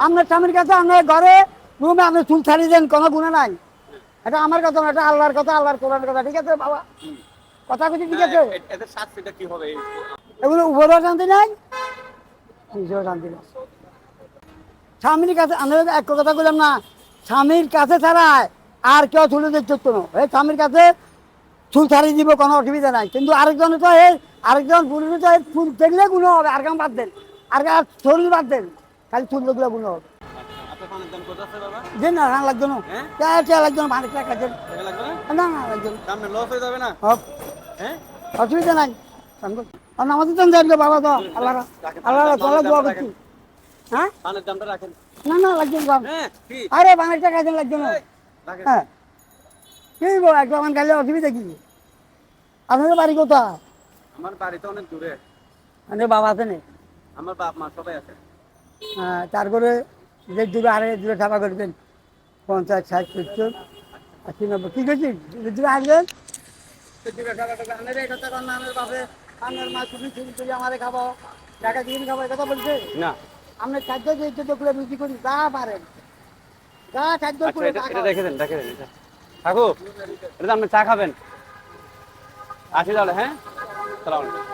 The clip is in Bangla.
আপনার স্বামীর কাছে আপনার ঘরে রুমে আপনি চুল ছাড়িয়ে দেন, কোনো গুণা নাই। এটা আমার কথা না, এটা আল্লাহর কথা, আল্লাহর কোরআনের কথা, ঠিক আছে বাবা? কথা কিছু ঠিক আছে? এদের শাস্তিটা কি হবে? এগুলো উপরেও শান্তি নাই, নিচেও শান্তি নাই। স্বামীর কাছে আমি এক কথা বললাম না, স্বামীর কাছে ছাড়া আর কেউ চুলে দেখতে না। এই স্বামীর কাছে চুল ছাড়িয়ে দিব, কোনো অসুবিধা নাই। কিন্তু আরেকজনে তো আরেকজন পুরুষে তো চুল দেখলে গুণ হবে, আর কাম বাদ দেন, আর শরীর বাদ দেন, খালি চুল দেখলে গুণ হবে। আপনার পানের দাম কত আছে বাবা? যে না না লাগতো না, লাগতো না, 5 টাকা খাচ্ছেন টাকা লাগবে না? না, না লাগতো না। সামনে লস হয়ে যাবে না? হোক, হ্যাঁ, অসুবিধা নাই। আমাদের তো জানতো বাবা, তো আল্লাহ আল্লাহ চলা দোয়া করছি। হ্যাঁ, পানের দামটা রাখেন। না না লাগতো না। হ্যাঁ, কি? আরে 5 টাকা খাচ্ছেন লাগতো না। রাখেন। হ্যাঁ, কি গো একদম গেলে অসুবিধা কি? আপনাদের বাড়ি কোথায়? আমার বাড়ি তো অনেক দূরে। মানে বাবা আছে না? আমার বাপ মা সবাই আছে। হ্যাঁ, তারপরে যে দূরে আরে দূরে থাকা করবেন 50, 60, 70, 80, 90 কি করছিস? দূরে আসবেন দূরে থাকা করবেন। আনের এই কথা কর না, আনের বাপে আনের মা তুমি চুরি চুরি আমারে খাবো, টাকা দিয়ে খাবো, এই কথা বলছে না, আমরা খাদ্য দিয়ে করে বিক্রি করি, যা পারেন যা খাদ্য আচ্ছা করে এটা রেখে দেন এটা। থাকো, এটা আপনি চা খাবেন। আসি তাহলে, হ্যাঁ, সালাম আলাইকুম।